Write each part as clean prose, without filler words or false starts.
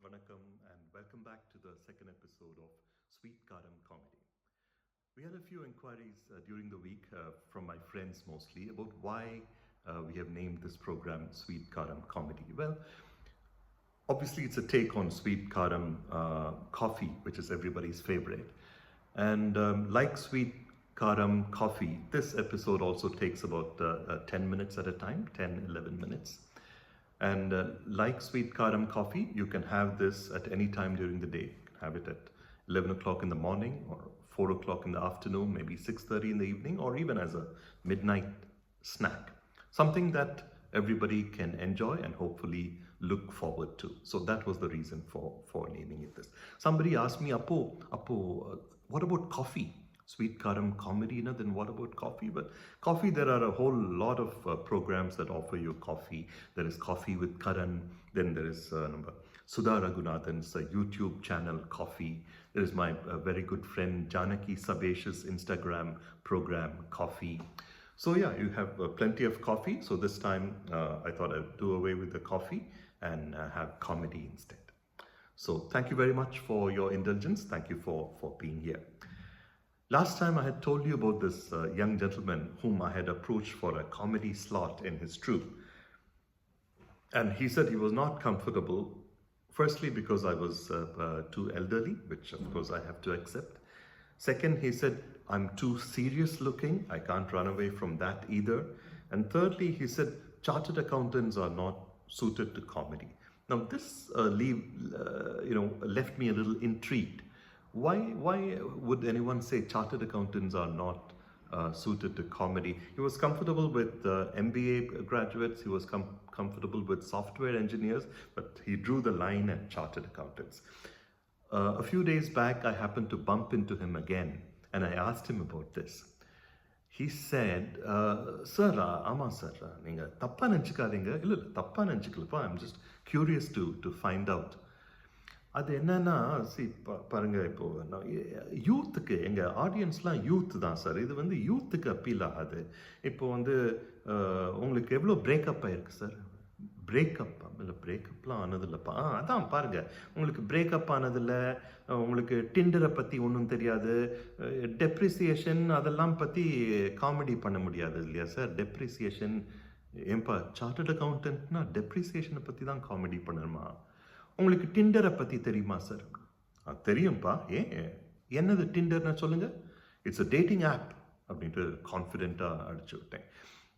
Vanakkam, and welcome back to the second episode of Sweet Karam Comedy. We had a few inquiries during the week from my friends mostly about why we have named this program Sweet Karam Comedy. Well, obviously, it's a take on Sweet Karam coffee, which is everybody's favorite. And like Sweet Karam coffee, this episode also takes about 10 minutes at a time, 10, 11 minutes. And like Sweet Karam coffee, you can have this at any time during the day. You can have it at 11 o'clock in the morning or 4 o'clock in the afternoon, maybe 6:30 in the evening, or even as a midnight snack. Something that everybody can enjoy and hopefully look forward to. So that was the reason for naming it this. Somebody asked me, what about coffee? Sweet Karam comedy, then what about coffee? But coffee, there are a whole lot of programs that offer you coffee. There is Coffee with Karan, then there is Sudha Raghunathan's YouTube channel, Coffee. There is my very good friend Janaki Sabesh's Instagram program, Coffee. So yeah, you have plenty of coffee. So this time I thought I'd do away with the coffee and have comedy instead. So thank you very much for your indulgence. Thank you for being here. Last time I had told you about this young gentleman whom I had approached for a comedy slot in his troupe. And he said he was not comfortable, firstly because I was too elderly, which of course I have to accept. Second, he said, I'm too serious looking, I can't run away from that either. And thirdly, he said, chartered accountants are not suited to comedy. Now this left me a little intrigued. Why would anyone say chartered accountants are not suited to comedy? He was comfortable with MBA graduates, he was comfortable with software engineers, but he drew the line at chartered accountants. A few days back, I happened to bump into him again, and I asked him about this. He said, sir, ama sir, neenga thappa nenachikadinga. Illa thappa nenachikkalappa. I'm just curious to find out. அது என்னன்னா பாருங்க, இப்போ யூத்துக்கு எங்கள் ஆடியன்ஸ்லாம் youth தான் sir. இது வந்து யூத்துக்கு appeal ஆகாது. இப்போ வந்து உங்களுக்கு எவ்வளோ பிரேக்கப் ஆயிருக்கு சார்? பிரேக்கப் இல்லை, பிரேக்கப்லாம் ஆனதில்லைப்பா. அதான் பாருங்க, உங்களுக்கு பிரேக்கப் ஆனதில்லை, உங்களுக்கு டிண்டரை பற்றி ஒன்றும் தெரியாது, டெப்ரிசியேஷன் அதெல்லாம் பற்றி காமெடி பண்ண முடியாது இல்லையா சார்? டெப்ரிசியேஷன் ஏன்பா சார்ட்டர்ட் அக்கௌண்டன்ட்னா டெப்ரிசியேஷனை பற்றி தான் காமெடி பண்ணணுமா? உங்களுக்கு டிண்டரை பற்றி தெரியுமா சார்? தெரியும்ப்பா. என்னது டிண்டர்னா சொல்லுங்கள். இட்ஸ் அ டேட்டிங் ஆப் அப்படின்ட்டு கான்ஃபிடென்ட்டாக அடிச்சு விட்டேன்.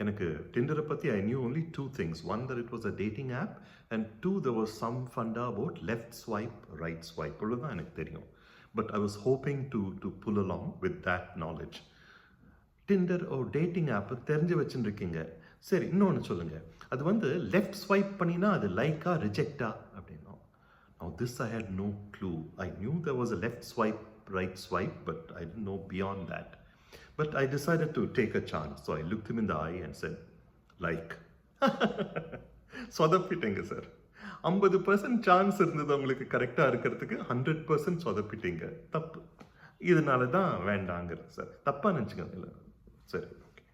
எனக்கு டிண்டரை பற்றி I knew only two things. One, that it was a dating app, and two, there was some funda about left swipe, right swipe. அவ்வளோதான் எனக்கு தெரியும். But I was hoping to pull along with that knowledge. Tinder ஓ dating app தெரிஞ்சு வச்சுருக்கீங்க. சரி, இன்னொன்று சொல்லுங்கள். அது வந்து லெஃப்ட் ஸ்வைப் பண்ணினா அது லைக்கா ரிஜெக்டா அப்படின்னா? Now this I had no clue. I knew there was a left swipe, right swipe, but I didn't know beyond that. But I decided to take a chance. So I looked him in the eye and said, like. சொதப்பிட்டீங்க சார். 50% chance இருந்தது உங்களுக்கு கரெக்டாக இருக்கிறதுக்கு, 100% சொதப்பிட்டீங்க. தப்பு. இதனால தான் வேண்டாங்கிறது sir. தப்பாக நினச்சிக்கோங்க. இல்லை சரி, okay.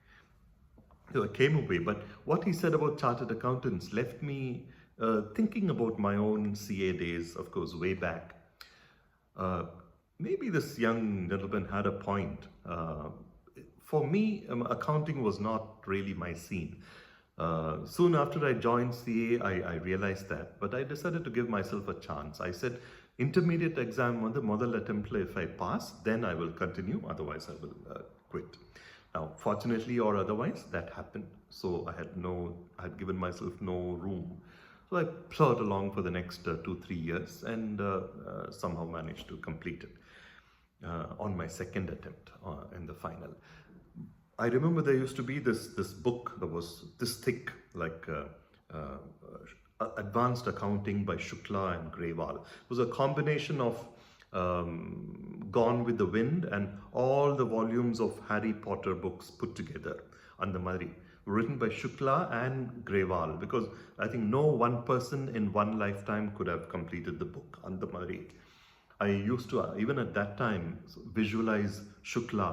So I came away, but what he said about chartered accountants left me thinking about my own CA days, of course, way back. Maybe this young gentleman had a point. For me, accounting was not really my scene. Soon after I joined CA, I realized that, but I decided to give myself a chance. I said, intermediate exam on the model attempt, if I pass, then I will continue, otherwise I will quit. Now, fortunately or otherwise, that happened. So I had given myself no room. So I plowed along for the next 2-3 years and somehow managed to complete it on my second attempt in the final. I remember there used to be this book that was this thick, like Advanced Accounting by Shukla and Grewal. It was a combination of Gone with the Wind and all the volumes of Harry Potter books put together. And the Madri, written by Shukla and Grewal, because I think no one person in one lifetime could have completed the book. And the Madri, I used to, even at that time, visualize Shukla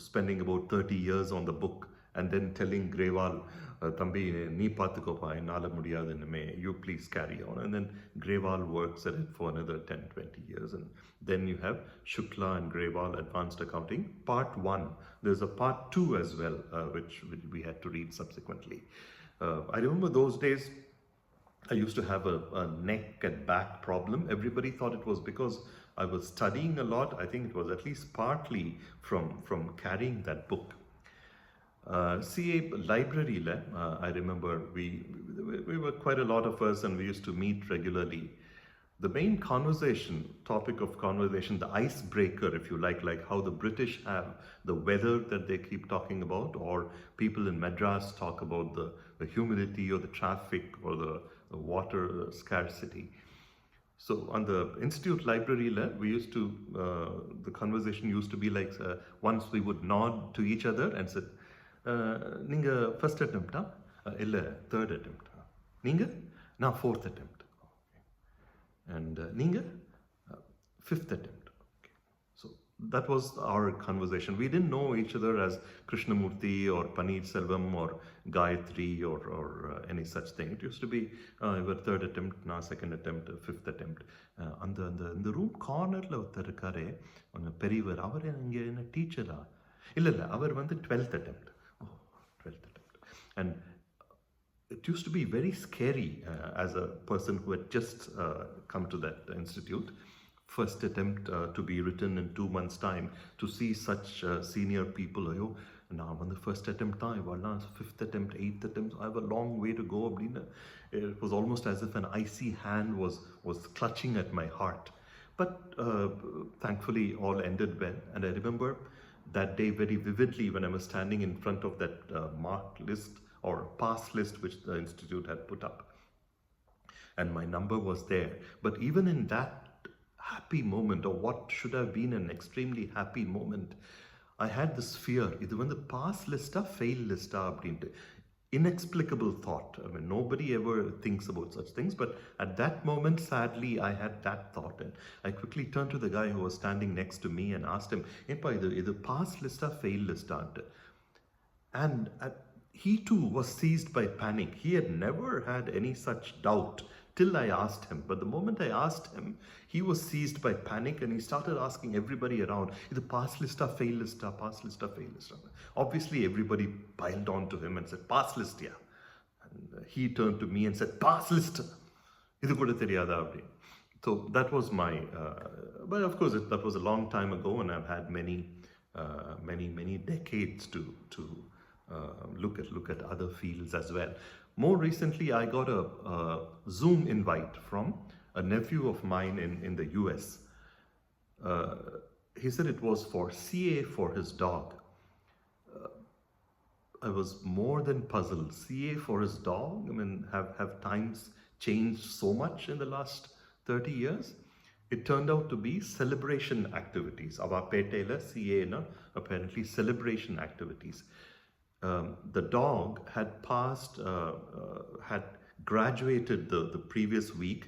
spending about 30 years on the book and then telling Grewal, Thambi, nee paathukopa, ennala mudiyadhunume, you please carry on. And then Grewal works at it for another 10, 20 years. And then you have Shukla and Grewal Advanced Accounting, Part 1. There's a Part 2 as well, which we had to read subsequently. I remember those days, I used to have a neck and back problem. Everybody thought it was because I was studying a lot. I think it was at least partly from carrying that book. CA library, I remember we were quite a lot of us and we used to meet regularly. The main topic of conversation, the icebreaker, if you like how the British have the weather that they keep talking about, or people in Madras talk about the humidity or the traffic or the water scarcity. So on the institute library, we used to, the conversation used to be like, once we would nod to each other and say, Ninga first attempt, illa third attempt. Ninga? Now fourth attempt. Okay. And Ninga? Fifth attempt. Okay. So that was our conversation. We didn't know each other as Krishnamurti or Paneer Selvam or Gayatri or any such thing. It used to be your third attempt, now second attempt, fifth attempt. அந்த room கார்னரில் ஒருத்தர் இருக்காரு, பெரியவர், அவர் இங்கே என்ன டீச்சரா? இல்லை அவர் வந்து 12th attempt. Oh, 12th attempt. And it used to be very scary as a person who had just come to that institute. First attempt to be written in 2 months' time, to see such senior people. Now on the first attempt, fifth attempt, 8th attempt, I have a long way to go. It was almost as if an icy hand was clutching at my heart. But thankfully all ended well. And I remember that day very vividly when I was standing in front of that marked list or pass list which the institute had put up. And my number was there. But even in that happy moment, or what should have been an extremely happy moment, I had this fear. Idu vandu pass list ah, fail list ah abdinte. Inexplicable thought. I mean, nobody ever thinks about such things, but at that moment, sadly, I had that thought, and I quickly turned to the guy who was standing next to me and asked him, "Enpa, idu pass list ah, fail list ah?" And he too was seized by panic. He had never had any such doubt till I asked him. But the moment I asked him, he was seized by panic and he started asking everybody around, "Either pass list or fail list, pass list or fail list." Obviously, everybody piled on to him and said, "Pass list, yeah." And he turned to me and said, "Pass list. Idu kuda theriyada apdi." So that was my, but of course, that was a long time ago, and I've had many decades to look at other fields as well. More recently, I got a Zoom invite from a nephew of mine in the US. He said it was for CA for his dog. I was more than puzzled. CA for his dog? I mean, have times changed so much in the last 30 years? It turned out to be celebration activities. Ava petela CA na apparently celebration activities. The dog had had graduated the previous week.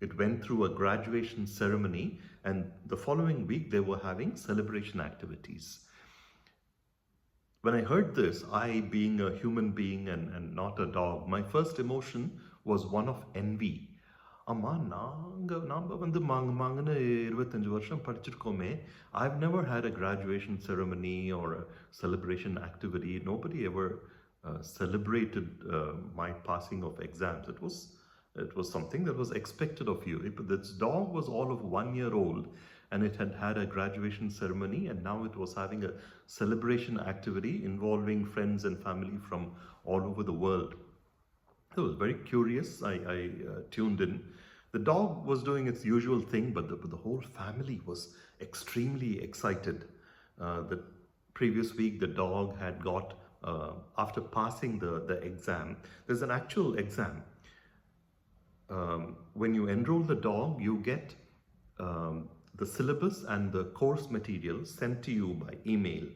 It went through a graduation ceremony, and the following week they were having celebration activities. When I heard this, I being a human being and not a dog, my first emotion was one of envy. Amma, நாம வந்து மாங்கன்னு 25 வருஷம் படிச்சிருக்கோமே. I've never had a graduation ceremony or a celebration activity. Nobody ever celebrated my passing of exams. It was something that was expected of you. This dog was all of 1 year old, and it had a graduation ceremony, and now it was having a celebration activity involving friends and family from all over the world. I was very curious. I tuned in. The dog was doing its usual thing, but the whole family was extremely excited. The previous week, the dog had got, after passing the exam, there's an actual exam. When you enroll the dog, you get the syllabus and the course material sent to you by email.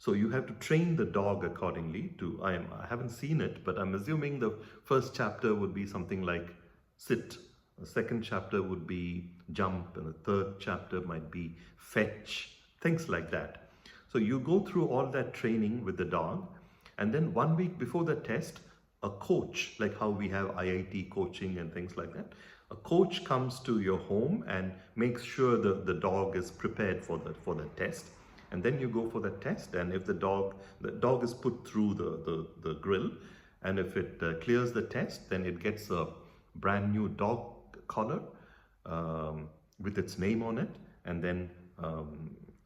So you have to train the dog accordingly to, I haven't seen it, but I'm assuming the first chapter would be something like sit. The second chapter would be jump, and the third chapter might be fetch, things like that. So you go through all that training with the dog, and then 1 week before the test, a coach, like how we have IIT coaching and things like that. A coach comes to your home and makes sure the dog is prepared for the test. And then you go for the test, and if the dog is put through the grill, and if it clears the test, then it gets a brand new dog collar with its name on it, and then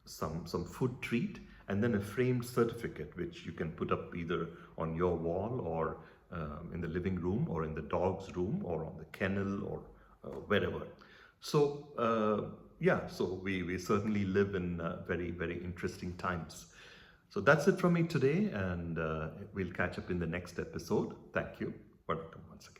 some food treat, and then a framed certificate which you can put up either on your wall or in the living room or in the dog's room or on the kennel or wherever. So yeah, so we certainly live in very, very interesting times. So that's it from me today, and we'll catch up in the next episode. Thank you. Welcome once again.